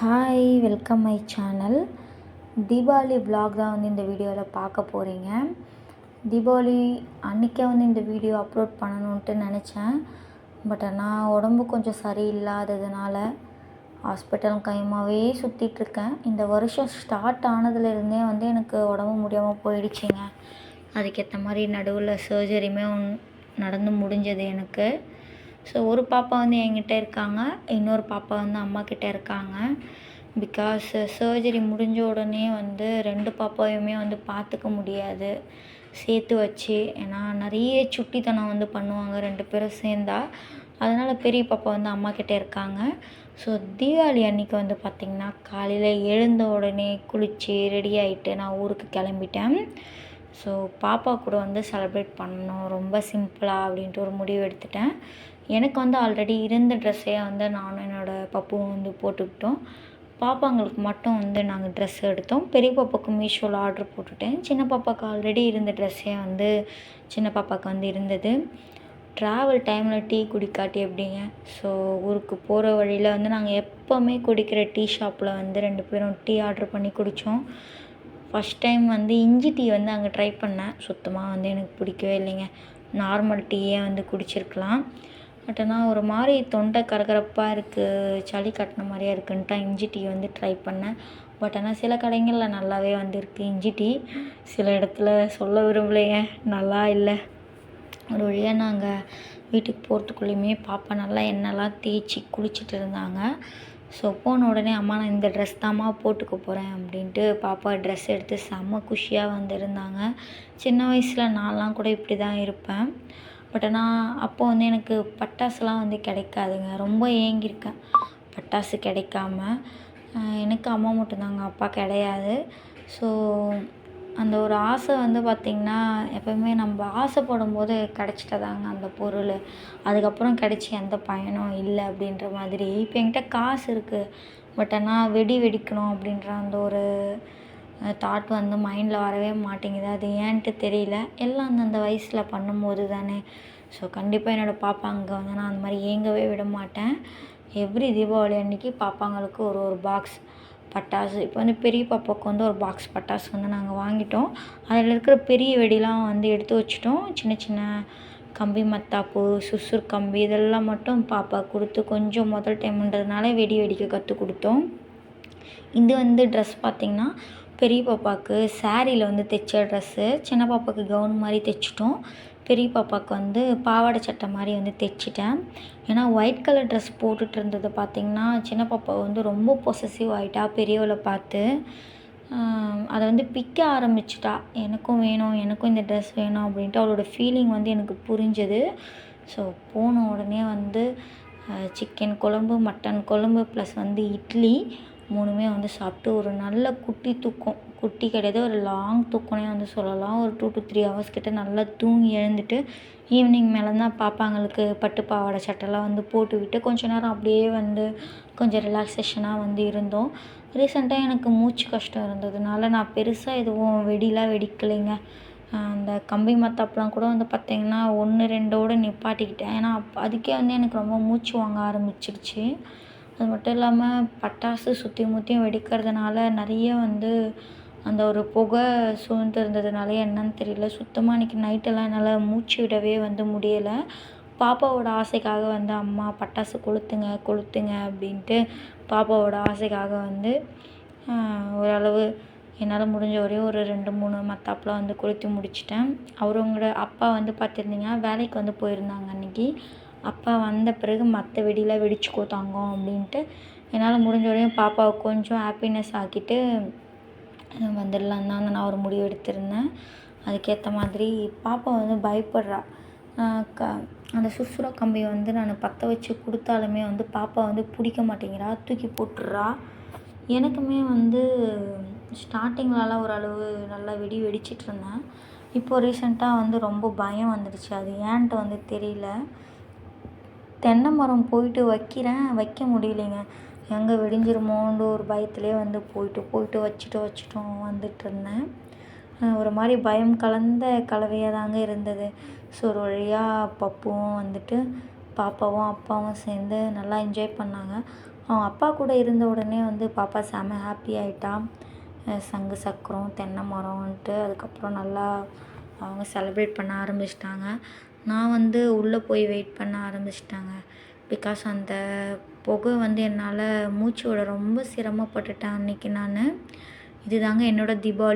Hi welcome my channel. Deepavali vlog தான் வந்து இந்த வீடியோவில் பார்க்க போகிறீங்க. தீபாவளி அன்றைக்கே வந்து இந்த வீடியோ அப்லோட் பண்ணணுன்ட்டு நினச்சேன். பட் ஆனால் உடம்பு கொஞ்சம் சரியில்லாததுனால ஹாஸ்பிட்டல் கைமாவே சுற்றிட்டுருக்கேன். இந்த வருஷம் ஸ்டார்ட் ஆனதுலேருந்தே வந்து எனக்கு உடம்பு முடியாமல் போயிடுச்சுங்க. அதுக்கேற்ற மாதிரி நடுவில் சர்ஜரியுமே நடந்து முடிஞ்சது எனக்கு. ஸோ ஒரு பாப்பா வந்து என்கிட்ட இருக்காங்க, இன்னொரு பாப்பா வந்து அம்மாக்கிட்ட இருக்காங்க. பிகாஸ் சர்ஜரி முடிஞ்ச உடனே வந்து 2 பாப்பாவையுமே வந்து பார்த்துக்க முடியாது சேர்த்து வச்சு. ஏன்னா நிறைய சுட்டித்தனம் வந்து பண்ணுவாங்க 2 பேரும் சேர்ந்தா. அதனால் பெரிய பாப்பா வந்து அம்மாக்கிட்ட இருக்காங்க. ஸோ தீபாவளி அன்றைக்கி வந்து பார்த்திங்கன்னா காலையில் எழுந்த உடனே குளித்து ரெடி ஆகிட்டு நான் ஊருக்கு கிளம்பிட்டேன். ஸோ பாப்பா கூட வந்து செலிப்ரேட் பண்ணணும் ரொம்ப சிம்பிளாக அப்படின்ட்டு ஒரு முடிவு எடுத்துட்டேன். எனக்கு வந்து ஆல்ரெடி இருந்த ட்ரெஸ்ஸே வந்து நானும் என்னோடய பப்புவும் வந்து போட்டுக்கிட்டோம். பாப்பாங்களுக்கு மட்டும் வந்து நாங்கள் ட்ரெஸ் எடுத்தோம். பெரிய பாப்பாவுக்கு மீஷோவில் ஆர்டர் போட்டுவிட்டேன். சின்ன பாப்பாவுக்கு ஆல்ரெடி இருந்த ட்ரெஸ்ஸே வந்து சின்ன பாப்பாவுக்கு வந்து இருந்தது. ட்ராவல் டைமில் டீ குடிக்காட்டி எப்படிங்க? ஸோ ஊருக்கு போகிற வழியில் வந்து நாங்கள் எப்போவுமே குடிக்கிற டீ ஷாப்பில் வந்து 2 பேரும் டீ ஆர்டர் பண்ணி குடித்தோம். ஃபஸ்ட் டைம் வந்து இஞ்சி டீ வந்து அங்கே ட்ரை பண்ணேன். சுத்தமாக வந்து எனக்கு பிடிக்கவே இல்லைங்க. நார்மல் டீயே வந்து குடிச்சிருக்கலாம். பட் ஆனால் ஒரு மாதிரி தொண்டை கரகரப்பாக இருக்குது, சளி கட்டின மாதிரியே இருக்குன்ட்டு இஞ்சி டீ வந்து ட்ரை பண்ணேன். பட் ஆனால் சில கடைகளில் நல்லாவே வந்துருக்கு இஞ்சி டீ. சில இடத்துல சொல்ல விரும்பலைங்க, நல்லா இல்லை. ஒரு வழியாக நாங்கள் வீட்டுக்கு போகிறதுக்குள்ளேயுமே பாப்பா நல்லா எண்ணெய்லாம் தேய்ச்சி குளிச்சுட்டு இருந்தாங்க. ஸோ போன உடனே அம்மா நான் இந்த ட்ரெஸ் தாம்மா போட்டுக்க போகிறேன் அப்படின்ட்டு பாப்பா ட்ரெஸ் எடுத்து செம்ம குஷியாக வந்துருந்தாங்க. சின்ன வயசில் நான்லாம் கூட இப்படி தான் இருப்பேன். பட் ஆனால் அப்போ வந்து எனக்கு பட்டாசுலாம் வந்து கிடைக்காதுங்க. ரொம்ப ஏங்கியிருக்கேன் பட்டாசு கிடைக்காம. எனக்கு அம்மா மட்டும்தாங்க, அப்பா கிடையாது. ஸோ அந்த ஒரு ஆசை வந்து பார்த்திங்கன்னா எப்போயுமே நம்ம ஆசைப்படும் போது கிடச்சிட்டதாங்க அந்த பொருள். அதுக்கப்புறம் கிடச்சி எந்த பயனும் இல்லை அப்படின்ற மாதிரி. இப்போ என்கிட்ட காசு இருக்குது, பட் ஆனால் வெடி வெடிக்கணும் அப்படின்ற அந்த ஒரு தாட் வந்து மைண்டில் வரவே மாட்டேங்குது. அது ஏன்ட்டு தெரியல. எல்லாம் அந்தந்த வயசில் பண்ணும்போது தானே. ஸோ கண்டிப்பாக என்னோடய பாப்பாங்க வந்து நான் அந்த மாதிரி ஏங்கவே விட மாட்டேன். எவ்ரி தீபாவளி அன்றைக்கி பாப்பாங்களுக்கு ஒரு பாக்ஸ் பட்டாசு. இப்போ வந்து பெரிய பாப்பாவுக்கு வந்து ஒரு பாக்ஸ் பட்டாசு வந்து நாங்கள் வாங்கிட்டோம். அதில் இருக்கிற பெரிய வெடிலாம் வந்து எடுத்து வச்சுட்டோம். சின்ன சின்ன கம்பி மத்தாப்பு, சுசுர் கம்பி இதெல்லாம் மட்டும் பாப்பா கொடுத்து கொஞ்சம் முதல் டைம்ன்றதுனால வெடி வெடிக்க கற்றுக் கொடுத்தோம். இது வந்து ட்ரெஸ் பார்த்திங்கன்னா பெரிய பாப்பாவுக்கு சாரியில் வந்து தைச்ச ட்ரெஸ்ஸு. சின்ன பாப்பாவுக்கு கவுன் மாதிரி தைச்சிட்டோம். பெரிய பாப்பாவுக்கு வந்து பாவாடை சட்டை மாதிரி வந்து தைச்சிட்டேன். ஏன்னா ஒயிட் கலர் ட்ரெஸ் போட்டுட்டு இருந்தது பார்த்திங்கன்னா சின்ன பாப்பா வந்து ரொம்ப பொசசிவ் ஆகிட்டா பெரியவளை பார்த்து. அதை வந்து பிக்க ஆரம்பிச்சிட்டா, எனக்கும் வேணும், எனக்கும் இந்த ட்ரெஸ் வேணும் அப்படின்ட்டு. அவளோட ஃபீலிங் வந்து எனக்கு புரிஞ்சது. ஸோ போன உடனே வந்து சிக்கன் குழம்பு, மட்டன் குழம்பு ப்ளஸ் வந்து இட்லி 3மே வந்து சாப்பிட்டு ஒரு நல்ல குட்டி தூக்கம். குட்டி கிடையாது, ஒரு லாங் தூக்கம்னே வந்து சொல்லலாம். ஒரு 2 to 3 hours கிட்ட நல்லா தூங்கி எழுந்துட்டு ஈவினிங் மேலே தான் பாப்பாங்களுக்கு பட்டு பாவாடை சட்டைலாம் வந்து போட்டுவிட்டு கொஞ்ச நேரம் அப்படியே வந்து கொஞ்சம் ரிலாக்ஸேஷனாக வந்து இருந்தோம். ரீசெண்டாக எனக்கு மூச்சு கஷ்டம் இருந்ததுனால நான் பெருசாக எதுவும் வெடிலாம் வெடிக்கலைங்க. அந்த கம்பி மத்தாப்புலாம் கூட வந்து பார்த்திங்கன்னா 1, 2ஓடு நிப்பாட்டிக்கிட்டேன். ஏன்னா அதுக்கே வந்து எனக்கு ரொம்ப மூச்சு வாங்க ஆரம்பிச்சிருச்சு. அது மட்டும் இல்லாமல் பட்டாசு சுற்றி முற்றியும் வெடிக்கிறதுனால நிறைய வந்து அந்த ஒரு புகை சூழ்ந்து இருந்ததுனால என்னன்னு தெரியல, சுத்தமாக அன்றைக்கி நைட்டெல்லாம் என்னால் மூச்சு விடவே வந்து முடியலை. பாப்பாவோட ஆசைக்காக வந்து அம்மா பட்டாசு கொளுத்துங்க கொளுத்துங்க அப்படின்ட்டு பாப்பாவோட ஆசைக்காக வந்து ஓரளவு என்னால் முடிஞ்ச வரையும் ஒரு 2-3 மத்தாப்புலாம் வந்து கொளுத்தி முடிச்சிட்டேன். அவங்களோட அப்பா வந்து பார்த்துருந்தீங்கன்னா வேலைக்கு வந்து போயிருந்தாங்க அன்றைக்கி. அப்பா வந்த பிறகு மற்ற வெடிலாம் வெடிச்சுக்கோ தங்கம் அப்படின்ட்டு என்னால் முடிஞ்ச வரையும் பாப்பாவை கொஞ்சம் ஹாப்பினஸ் ஆக்கிட்டு வந்துடலாம் தான் நான் ஒரு முடிவு எடுத்திருந்தேன். அதுக்கேற்ற மாதிரி பாப்பா வந்து பயப்படுறா. அந்த சுசுர கம்பியை வந்து நான் பற்ற வச்சு கொடுத்தாலுமே வந்து பாப்பா வந்து பிடிக்க மாட்டேங்கிறா, தூக்கி போட்டுடுறா. எனக்குமே வந்து ஸ்டார்டிங்லலாம் ஓரளவு நல்லா வெடி வெடிச்சிட்டு இருந்தேன். இப்போ ரீசெண்டாக வந்து ரொம்ப பயம் வந்துடுச்சு. அது ஏன்ட்டு வந்து தெரியல. தென்னை மரம் போயிட்டு வைக்க முடியலைங்க. எங்கே வெடிஞ்சிருமோன்ற ஒரு பயத்துலேயே வந்து போயிட்டு வச்சுட்டோம் வந்துட்டுருந்தேன். ஒரு மாதிரி பயம் கலந்த கலவையாக தாங்க இருந்தது. ஸோ ஒரு வழியாக பப்புவும் வந்துட்டு பாப்பாவும் அப்பாவும் சேர்ந்து நல்லா என்ஜாய் பண்ணாங்க. அவங்க அப்பா கூட இருந்த உடனே வந்து பாப்பா செம ஹாப்பி ஆகிட்டா. சங்கு சக்கரம் தென்னை மரம்ன்ட்டு அதுக்கப்புறம் நல்லா அவங்க செலிப்ரேட் பண்ண ஆரம்பிச்சிட்டாங்க. நான் வந்து உள்ளே போய் வெயிட் பண்ண ஆரம்பிச்சிட்டாங்க. பிகாஸ் அந்த புகை வந்து என்னால் மூச்சு விட ரொம்ப சிரமப்பட்டுட்டேன் அன்றைக்கி நான். இதுதாங்க என்னோடய தீபாவளி